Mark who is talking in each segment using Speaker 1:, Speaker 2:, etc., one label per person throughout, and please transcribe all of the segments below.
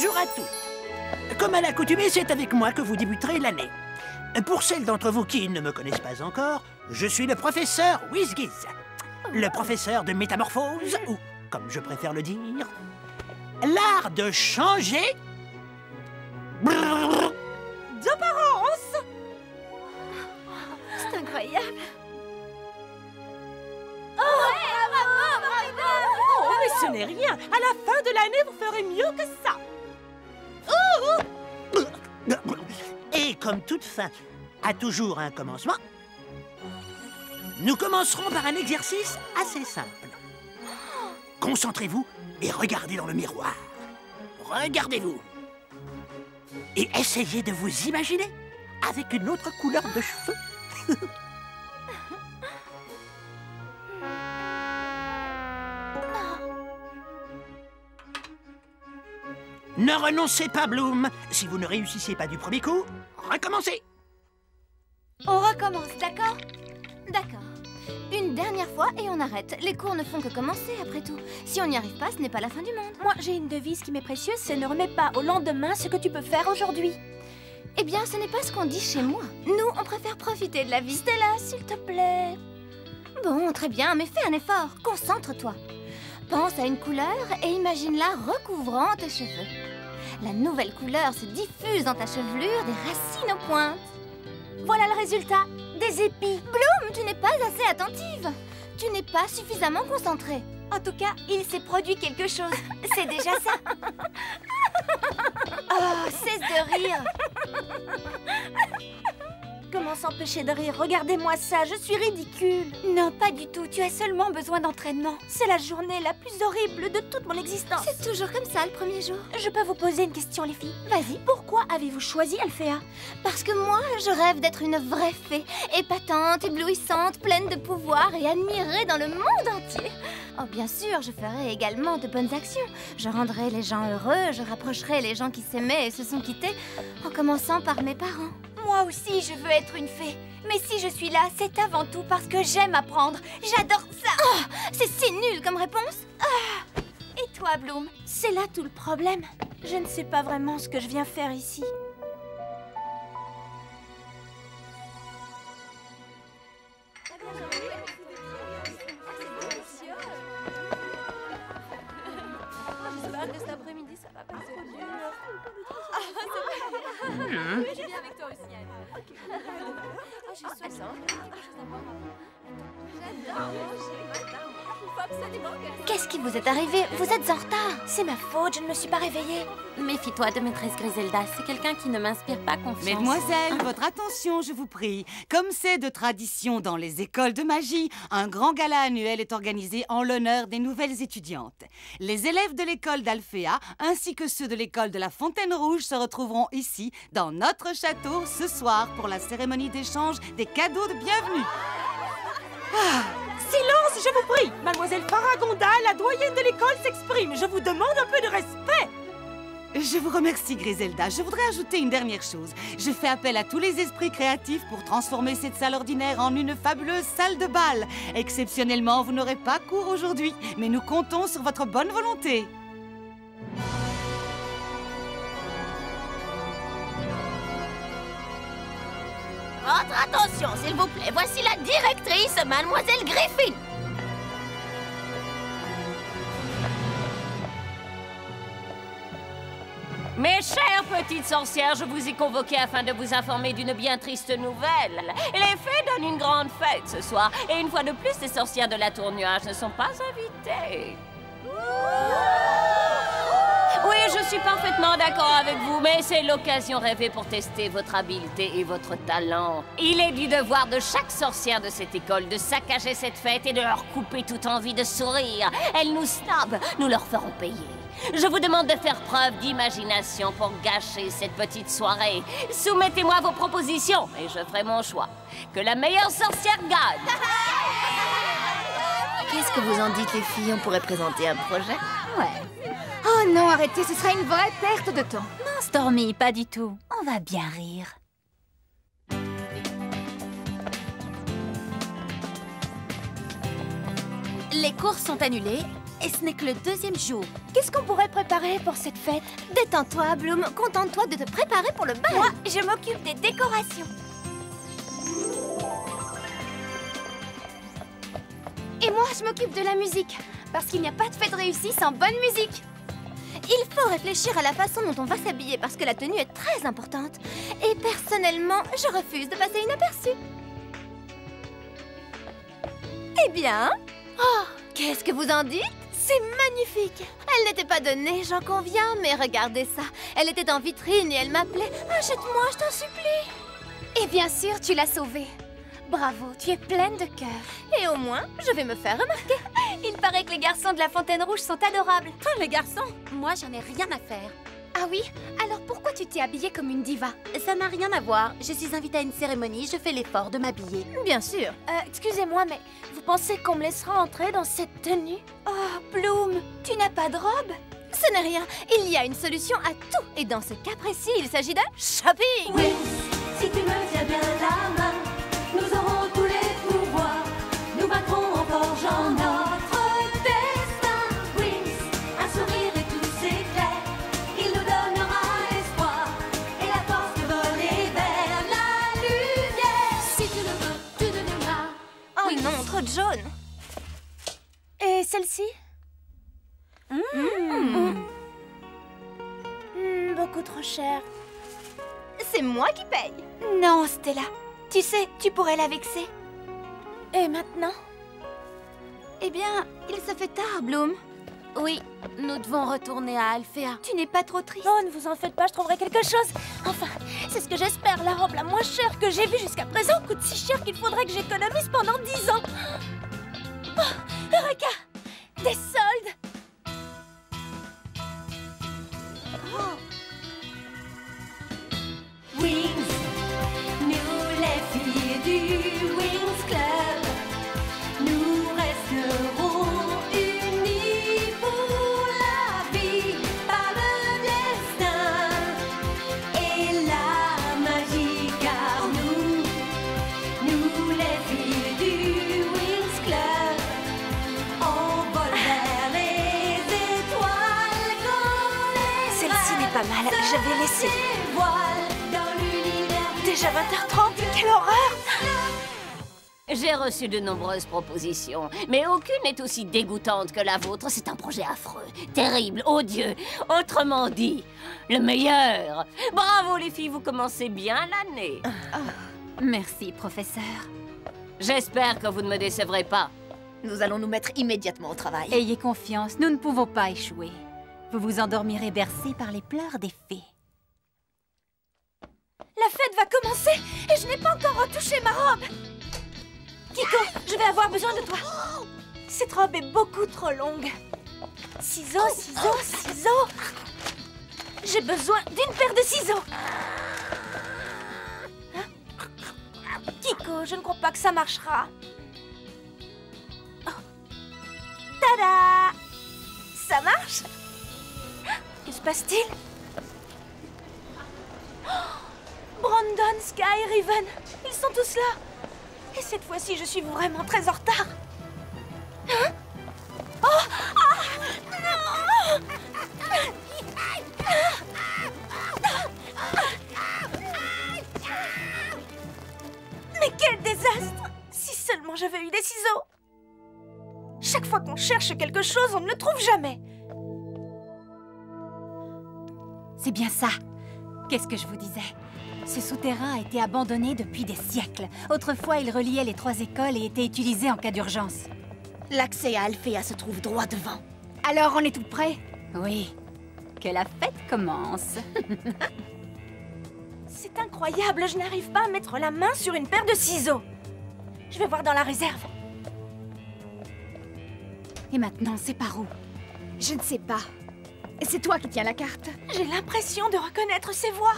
Speaker 1: Bonjour à tous. Comme à l'accoutumée, c'est avec moi que vous débuterez l'année. Pour celles d'entre vous qui ne me connaissent pas encore, je suis le professeur Whizgiz. Le professeur de métamorphose, ou, comme je préfère le dire, l'art de changer
Speaker 2: d'apparence.
Speaker 3: C'est incroyable.
Speaker 2: Oh, mais ce n'est rien. À la fin de l'année, vous ferez mieux que ça.
Speaker 1: Et comme toute fin a toujours un commencement, nous commencerons par un exercice assez simple. Concentrez-vous et regardez dans le miroir. Regardez-vous. Et essayez de vous imaginer avec une autre couleur de cheveux. Ne renoncez pas, Bloom. Si vous ne réussissez pas du premier coup, recommencez.
Speaker 3: On recommence, d'accord? D'accord. Une dernière fois et on arrête. Les cours ne font que commencer, après tout. Si on n'y arrive pas, ce n'est pas la fin du monde.
Speaker 2: Moi, j'ai une devise qui m'est précieuse, c'est ne remets pas au lendemain ce que tu peux faire aujourd'hui.
Speaker 3: Eh bien, ce n'est pas ce qu'on dit chez moi. Nous, on préfère profiter de la vie. Stella, s'il te plaît. Bon, très bien, mais fais un effort. Concentre-toi. Pense à une couleur et imagine-la recouvrant tes cheveux. La nouvelle couleur se diffuse dans ta chevelure, des racines aux pointes. Voilà le résultat, des épis. Bloom, tu n'es pas assez attentive. Tu n'es pas suffisamment concentrée.
Speaker 2: En tout cas, il s'est produit quelque chose. C'est déjà ça.
Speaker 3: Oh, cesse de rire.
Speaker 2: Comment s'empêcher de rire? Regardez-moi ça, je suis ridicule. Non, pas du tout. Tu as seulement besoin d'entraînement. C'est la journée la plus horrible de toute mon existence.
Speaker 3: C'est toujours comme ça le premier jour.
Speaker 2: Je peux vous poser une question, les filles?
Speaker 3: Vas-y.
Speaker 2: Pourquoi avez-vous choisi Alphéa?
Speaker 3: Parce que moi, je rêve d'être une vraie fée. Épatante, éblouissante, pleine de pouvoir et admirée dans le monde entier. Oh, bien sûr, je ferai également de bonnes actions. Je rendrai les gens heureux, je rapprocherai les gens qui s'aimaient et se sont quittés, en commençant par mes parents.
Speaker 2: Moi aussi, je veux être une fée. Mais si je suis là, c'est avant tout parce que j'aime apprendre. J'adore ça.
Speaker 3: Oh, c'est si nul comme réponse.
Speaker 2: Et toi, Bloom? C'est là tout le problème. Je ne sais pas vraiment ce que je viens faire ici. J'espère que cet après-midi, ça va pas trop dur. Je viens avec toi aussi, Anne. J'ai soif. J'adore manger. Il faut absolument que...
Speaker 3: Qu'est-ce qui vous est arrivé? Vous êtes en retard.
Speaker 2: C'est ma faute, je ne me suis pas réveillée.
Speaker 4: Méfie-toi de maîtresse Griselda, c'est quelqu'un qui ne m'inspire pas confiance.
Speaker 5: Mesdemoiselles, votre attention, je vous prie. Comme c'est de tradition dans les écoles de magie, un grand gala annuel est organisé en l'honneur des nouvelles étudiantes. Les élèves de l'école d'Alphéa, ainsi que ceux de l'école de la Fontaine Rouge, se retrouveront ici, dans notre château, ce soir, pour la cérémonie d'échange des cadeaux de bienvenue.
Speaker 2: Silence, je vous prie. Mademoiselle Faragonda, la doyenne de l'école, s'exprime. Je vous demande un peu de respect.
Speaker 5: Je vous remercie, Griselda. Je voudrais ajouter une dernière chose. Je fais appel à tous les esprits créatifs pour transformer cette salle ordinaire en une fabuleuse salle de bal. Exceptionnellement, vous n'aurez pas cours aujourd'hui, mais nous comptons sur votre bonne volonté.
Speaker 4: Votre attention, s'il vous plaît. Voici la directrice, Mademoiselle Griffin. Mes chères petites sorcières, je vous ai convoquées afin de vous informer d'une bien triste nouvelle. Les fées donnent une grande fête ce soir, et une fois de plus, les sorcières de la Tour Nuage ne sont pas invitées. Oui, je suis parfaitement d'accord avec vous, mais c'est l'occasion rêvée pour tester votre habileté et votre talent. Il est du devoir de chaque sorcière de cette école de saccager cette fête et de leur couper toute envie de sourire. Elles nous snobent, nous leur ferons payer. Je vous demande de faire preuve d'imagination pour gâcher cette petite soirée. Soumettez-moi vos propositions et je ferai mon choix. Que la meilleure sorcière gagne.
Speaker 3: Qu'est-ce que vous en dites, les filles? On pourrait présenter un projet?
Speaker 6: Ouais. Oh non, arrêtez, ce serait une vraie perte de temps.
Speaker 4: Non, Stormy, pas du tout. On va bien rire.
Speaker 7: Les cours sont annulés
Speaker 3: et ce n'est que le 2e jour.
Speaker 2: Qu'est-ce qu'on pourrait préparer pour cette fête?
Speaker 3: Détends-toi, Bloom. Contente-toi de te préparer pour le bal.
Speaker 2: Moi, je m'occupe des décorations.
Speaker 3: Et moi, je m'occupe de la musique. Parce qu'il n'y a pas de fête réussie sans bonne musique. Il faut réfléchir à la façon dont on va s'habiller parce que la tenue est très importante. Et personnellement, je refuse de passer inaperçue. Eh bien... Oh, qu'est-ce que vous en dites? C'est magnifique. Elle n'était pas donnée, j'en conviens, mais regardez ça. Elle était en vitrine et elle m'appelait. Achète-moi, je t'en supplie. Et bien sûr, tu l'as sauvée. Bravo, tu es pleine de cœur. Et au moins, je vais me faire remarquer. Il paraît que les garçons de la Fontaine Rouge sont adorables.
Speaker 2: Les garçons, moi j'en ai rien à faire.
Speaker 3: Ah oui? Alors pourquoi tu t'es habillée comme une diva? Ça n'a rien à voir. Je suis invitée à une cérémonie, je fais l'effort de m'habiller. Bien sûr.
Speaker 2: Excusez-moi, mais vous pensez qu'on me laissera entrer dans cette tenue? Oh, Bloom, tu n'as pas de robe?
Speaker 3: Ce n'est rien. Il y a une solution à tout. Et dans ce cas précis, il s'agit de shopping.
Speaker 7: Oui, si tu me tiens bien la main, nous aurons tous les pouvoirs. Nous battrons en forgeant notre destin. Wings, un sourire et tous ses clairs. Il nous donnera espoir et la force de voler vers la lumière. Si tu le veux, tu deviendras.
Speaker 3: Oh non, trop de jaune.
Speaker 2: Et celle-ci? Beaucoup trop cher.
Speaker 3: C'est moi qui paye.
Speaker 2: Non, Stella. Tu sais, tu pourrais la vexer. Et maintenant?
Speaker 3: Eh bien, il se fait tard, Bloom.
Speaker 2: Oui, nous devons retourner à Alfea.
Speaker 3: Tu n'es pas trop triste?
Speaker 2: Non, ne vous en faites pas, je trouverai quelque chose. Enfin, c'est ce que j'espère. La robe la moins chère que j'ai vue jusqu'à présent coûte si cher qu'il faudrait que j'économise pendant 10 ans. Oh, Eureka! Des soldes!
Speaker 7: Wings, nous les filles du Wings Club, nous resterons unis pour la vie par le destin et la magie car nous les filles du Wings Club, on vole vers les étoiles comme les
Speaker 2: Celle-ci n'est pas mal, je vais laisser. Déjà 20h30, quelle horreur!
Speaker 4: J'ai reçu de nombreuses propositions, mais aucune n'est aussi dégoûtante que la vôtre. C'est un projet affreux, terrible, odieux. Autrement dit, le meilleur. Bravo les filles, vous commencez bien l'année.
Speaker 3: Merci, professeur.
Speaker 4: J'espère que vous ne me décevrez pas.
Speaker 8: Nous allons nous mettre immédiatement au travail.
Speaker 5: Ayez confiance, nous ne pouvons pas échouer. Vous vous endormirez bercés par les pleurs des fées.
Speaker 2: La fête va commencer et je n'ai pas encore retouché ma robe. Kiko, je vais avoir besoin de toi. Cette robe est beaucoup trop longue. Ciseaux, ciseaux, ciseaux. J'ai besoin d'une paire de ciseaux. Hein? Kiko, je ne crois pas que ça marchera. Oh. Tada! Ça marche? Que se passe-t-il? Brandon, Sky, Riven, ils sont tous là. Et cette fois-ci, je suis vraiment très en retard. Hein? Oh! Ah! Non! Mais quel désastre! Si seulement j'avais eu des ciseaux. Chaque fois qu'on cherche quelque chose, on ne le trouve jamais.
Speaker 5: C'est bien ça. Qu'est-ce que je vous disais? Ce souterrain a été abandonné depuis des siècles. Autrefois, il reliait les 3 écoles et était utilisé en cas d'urgence.
Speaker 8: L'accès à Alfea se trouve droit devant.
Speaker 6: Alors, on est tout prêt?
Speaker 5: Oui. Que la fête commence.
Speaker 2: C'est incroyable, je n'arrive pas à mettre la main sur une paire de ciseaux. Je vais voir dans la réserve.
Speaker 5: Et maintenant, c'est par où?
Speaker 6: Je ne sais pas. C'est toi qui tiens la carte.
Speaker 2: J'ai l'impression de reconnaître ces voix.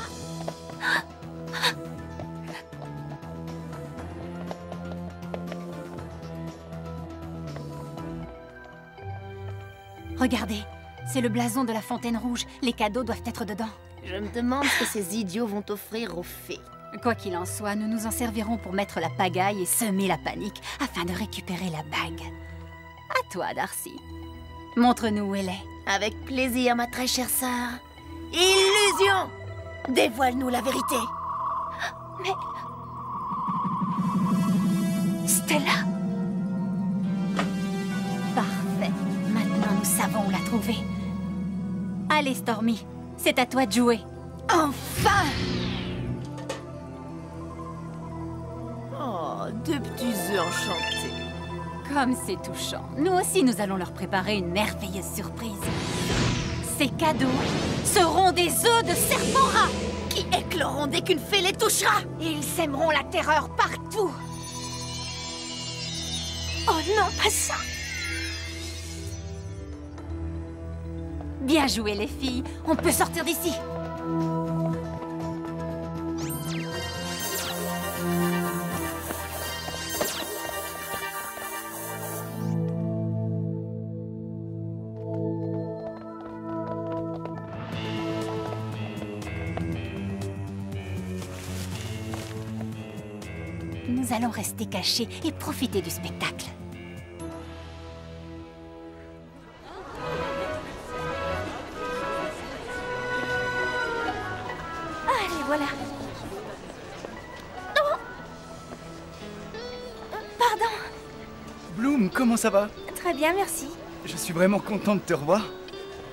Speaker 5: Regardez, c'est le blason de la Fontaine Rouge. Les cadeaux doivent être dedans.
Speaker 8: Je me demande ce que ces idiots vont offrir aux fées.
Speaker 5: Quoi qu'il en soit, nous nous en servirons pour mettre la pagaille et semer la panique afin de récupérer la bague. À toi, Darcy. Montre-nous où elle est.
Speaker 8: Avec plaisir, ma très chère sœur. Illusion! Dévoile-nous la vérité.
Speaker 2: Mais... Stella!
Speaker 5: Parfait. Maintenant, nous savons où la trouver. Allez, Stormy, c'est à toi de jouer. Enfin!
Speaker 8: Oh, deux petits œufs enchantés.
Speaker 5: Comme c'est touchant. Nous aussi, nous allons leur préparer une merveilleuse surprise. Ces cadeaux seront des œufs de serpent-rat
Speaker 8: Qui écloront dès qu'une fée les touchera.
Speaker 2: Ils sèmeront la terreur partout! Oh non, pas ça!
Speaker 5: Bien joué, les filles. On peut sortir d'ici. Nous allons rester cachés et profiter du spectacle.
Speaker 2: Allez, voilà. Oh. Pardon.
Speaker 9: Bloom, comment ça va?
Speaker 2: Très bien, merci.
Speaker 9: Je suis vraiment content de te revoir.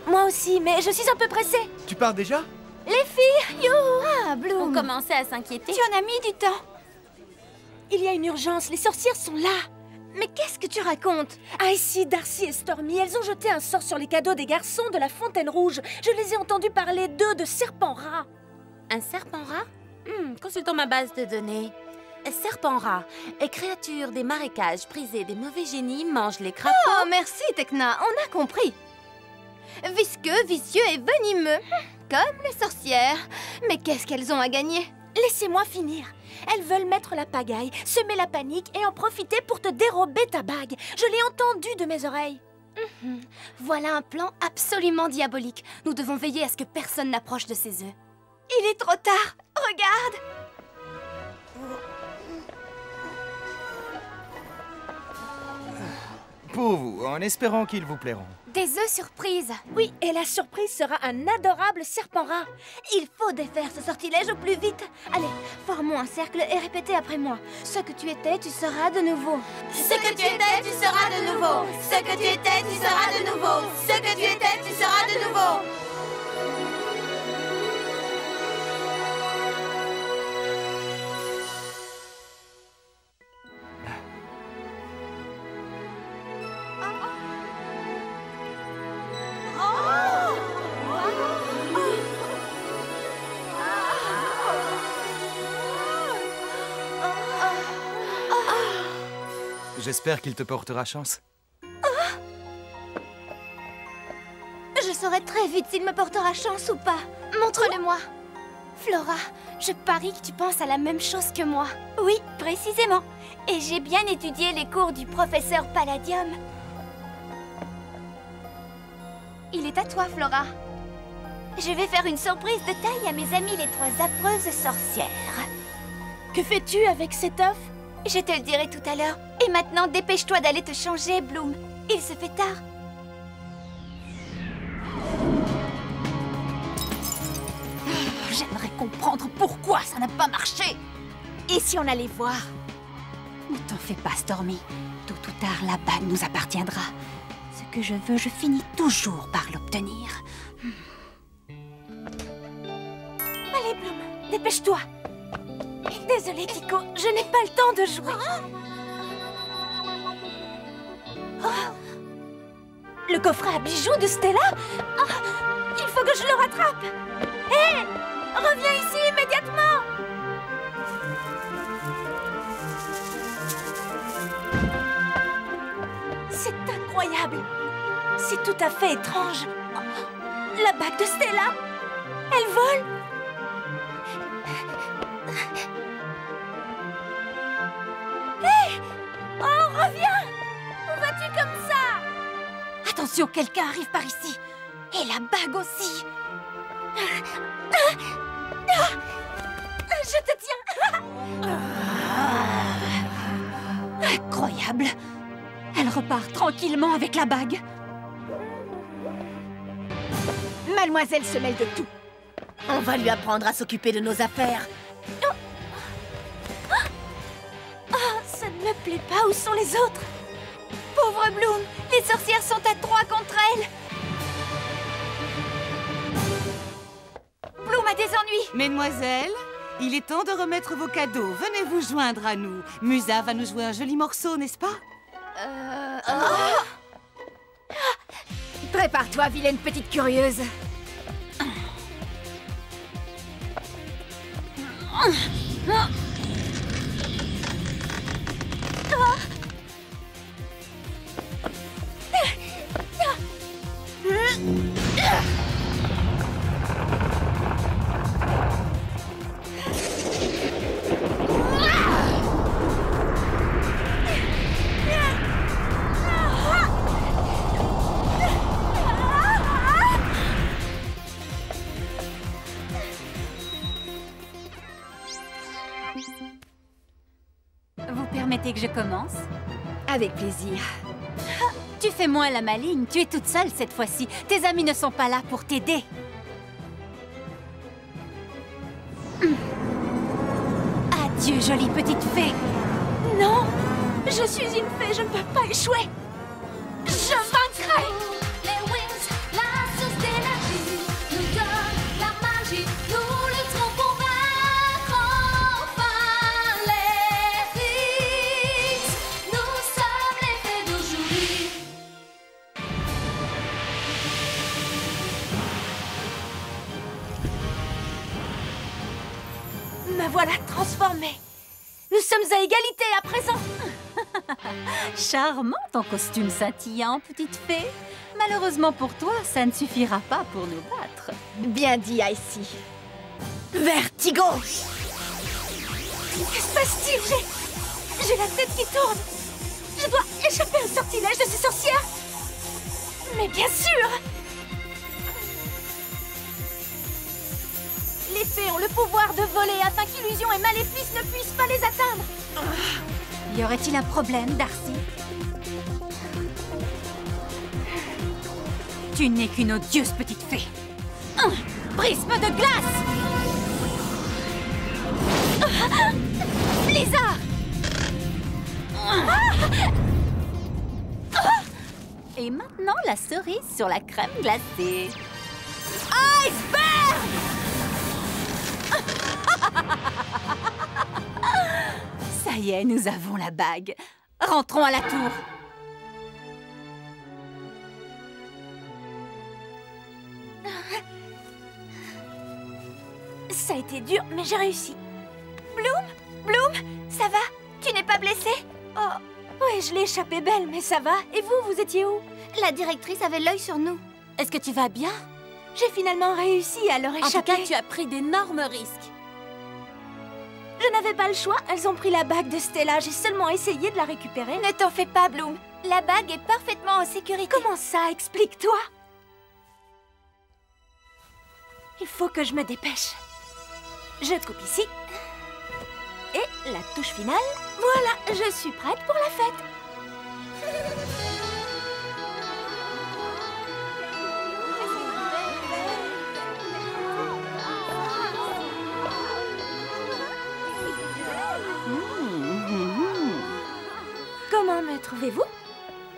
Speaker 2: Moi aussi, mais je suis un peu pressée.
Speaker 9: Tu pars déjà?
Speaker 2: Les filles, youhou!
Speaker 3: Ah, Bloom.
Speaker 5: On commençait à s'inquiéter.
Speaker 2: Tu en as mis du temps. Il y a une urgence, les sorcières sont là.
Speaker 3: Mais qu'est-ce que tu racontes?
Speaker 2: Icy, Darcy et Stormy, elles ont jeté un sort sur les cadeaux des garçons de la Fontaine Rouge. Je les ai entendus parler d'eux, de serpent-rat.
Speaker 10: Un serpent-rat? Consultons ma base de données. Serpent-rat est créature des marécages prisée des mauvais génies, mange les crapauds.
Speaker 3: Oh, merci, Tekna, on a compris. Visqueux, vicieux et venimeux. Comme les sorcières. Mais qu'est-ce qu'elles ont à gagner?
Speaker 2: Laissez-moi finir. Elles veulent mettre la pagaille, semer la panique et en profiter pour te dérober ta bague. Je l'ai entendu de mes oreilles.
Speaker 3: Voilà un plan absolument diabolique. Nous devons veiller à ce que personne n'approche de ces œufs.
Speaker 2: Il est trop tard. Regarde.
Speaker 9: Pour vous, en espérant qu'ils vous plairont.
Speaker 3: Des œufs surprises.
Speaker 2: Oui, et la surprise sera un adorable serpent-rat.
Speaker 3: Il faut défaire ce sortilège au plus vite. Allez, formons un cercle et répétez après moi. Ce que tu étais, tu seras de nouveau.
Speaker 8: Ce que tu étais, tu seras de nouveau. Ce que tu étais, tu seras de nouveau. Ce que tu étais, tu seras de nouveau.
Speaker 9: J'espère qu'il te portera chance.
Speaker 3: Je saurai très vite s'il me portera chance ou pas. Montre-le-moi. Flora, je parie que tu penses à la même chose que moi.
Speaker 2: Oui, précisément.
Speaker 3: Et j'ai bien étudié les cours du professeur Palladium. Il est à toi, Flora. Je vais faire une surprise de taille à mes amis les trois affreuses sorcières.
Speaker 2: Que fais-tu avec cet œuf?
Speaker 3: Je te le dirai tout à l'heure. Et maintenant, dépêche-toi d'aller te changer, Bloom. Il se fait tard.
Speaker 5: J'aimerais comprendre pourquoi ça n'a pas marché.
Speaker 2: Et si on allait voir?
Speaker 5: Ne t'en fais pas, Stormy. Tôt ou tard, la bague nous appartiendra. Ce que je veux, je finis toujours par l'obtenir.
Speaker 2: Allez, Bloom, dépêche-toi. Désolée, Kiko, je n'ai pas le temps de jouer. Oh. Le coffret à bijoux de Stella? Oh, il faut que je le rattrape. Hé! Reviens ici immédiatement! C'est incroyable. C'est tout à fait étrange. Oh, la bague de Stella? Elle vole? Hé! Oh, reviens! Où vas-tu comme ça?
Speaker 5: Attention, quelqu'un arrive par ici. Et la bague aussi.
Speaker 2: Je te tiens.
Speaker 5: Incroyable. Elle repart tranquillement avec la bague.
Speaker 6: Mademoiselle se mêle de tout.
Speaker 2: On va lui apprendre à s'occuper de nos affaires.
Speaker 3: Ça ne me plaît pas, où sont les autres? Pauvre Bloom, les sorcières sont à 3 contre elle. Bloom a des ennuis.
Speaker 5: Mesdemoiselles, il est temps de remettre vos cadeaux. Venez vous joindre à nous. Musa va nous jouer un joli morceau, n'est-ce pas?
Speaker 6: Prépare-toi, vilaine petite curieuse.
Speaker 3: Vous permettez que je commence?
Speaker 6: Avec plaisir.
Speaker 3: Tu fais moins la maligne, tu es toute seule cette fois-ci. Tes amis ne sont pas là pour t'aider. Adieu, jolie petite fée.
Speaker 2: Non, je suis une fée, je ne peux pas échouer. Je vaincrai.
Speaker 7: Les Wings, la source d'énergie, nous donne la magie. Nous lutterons pour vaincre enfin les Wings. Nous sommes les fées d'aujourd'hui.
Speaker 2: Me voilà transformée. Nous sommes à égalité à présent.
Speaker 3: Charmant ton costume scintillant, petite fée. Malheureusement pour toi, ça ne suffira pas pour nous battre.
Speaker 6: Bien dit, Icy.
Speaker 2: Vertigo. Que se passe-t-il? J'ai la tête qui tourne. Je dois échapper au sortilège de ces sorcières. Mais bien sûr. Les fées ont le pouvoir de voler afin qu'Illusion et Maléfice ne puissent pas les atteindre.
Speaker 3: Y aurait-il un problème, Darcy? Tu n'es qu'une odieuse petite fée. Prisme de glace! Blizzard! Et maintenant, la cerise sur la crème glacée. Iceberg! Ça y est, nous avons la bague. Rentrons à la tour.
Speaker 2: Ça a été dur, mais j'ai réussi.
Speaker 3: Bloom, ça va? Tu n'es pas blessée?
Speaker 2: Oh, oui, je l'ai échappé belle, mais ça va. Et vous, vous étiez où?
Speaker 3: La directrice avait l'œil sur nous.
Speaker 2: Est-ce que tu vas bien? J'ai finalement réussi à leur échapper.
Speaker 10: En tout cas, tu as pris d'énormes risques.
Speaker 2: Je n'avais pas le choix. Elles ont pris la bague de Stella. J'ai seulement essayé de la récupérer.
Speaker 3: Ne t'en fais pas, Bloom. La bague est parfaitement en sécurité.
Speaker 2: Comment ça? Explique-toi. Il faut que je me dépêche. Je coupe ici. Et la touche finale. Voilà, je suis prête pour la fête. Comment me trouvez-vous?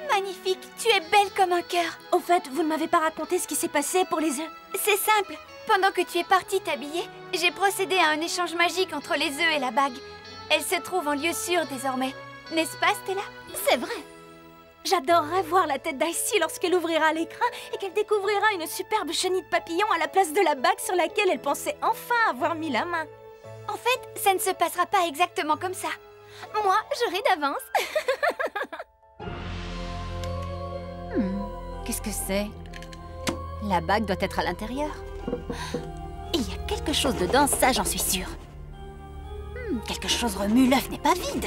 Speaker 3: Magnifique, tu es belle comme un cœur.
Speaker 2: Au fait, vous ne m'avez pas raconté ce qui s'est passé pour les œufs.
Speaker 3: C'est simple. Pendant que tu es partie t'habiller, j'ai procédé à un échange magique entre les œufs et la bague. Elle se trouve en lieu sûr désormais. N'est-ce pas, Stella? C'est vrai.
Speaker 2: J'adorerais voir la tête d'Icy lorsqu'elle ouvrira l'écran et qu'elle découvrira une superbe chenille de papillon à la place de la bague sur laquelle elle pensait enfin avoir mis la main.
Speaker 3: En fait, ça ne se passera pas exactement comme ça. Moi, je ris d'avance. Qu'est-ce que c'est? La bague doit être à l'intérieur. Il y a quelque chose dedans, ça j'en suis sûre. Quelque chose remue, l'œuf n'est pas vide.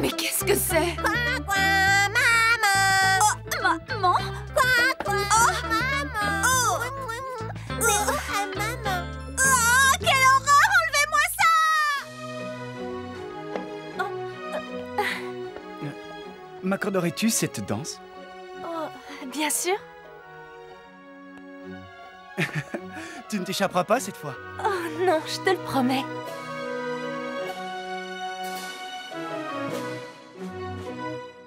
Speaker 2: Mais qu'est-ce que c'est?
Speaker 3: Maman?
Speaker 2: Quelle horreur! Enlevez-moi ça!
Speaker 9: M'accorderais-tu cette danse?
Speaker 2: Oh, bien sûr.
Speaker 9: Tu ne t'échapperas pas cette fois.
Speaker 2: Oh non, je te le promets.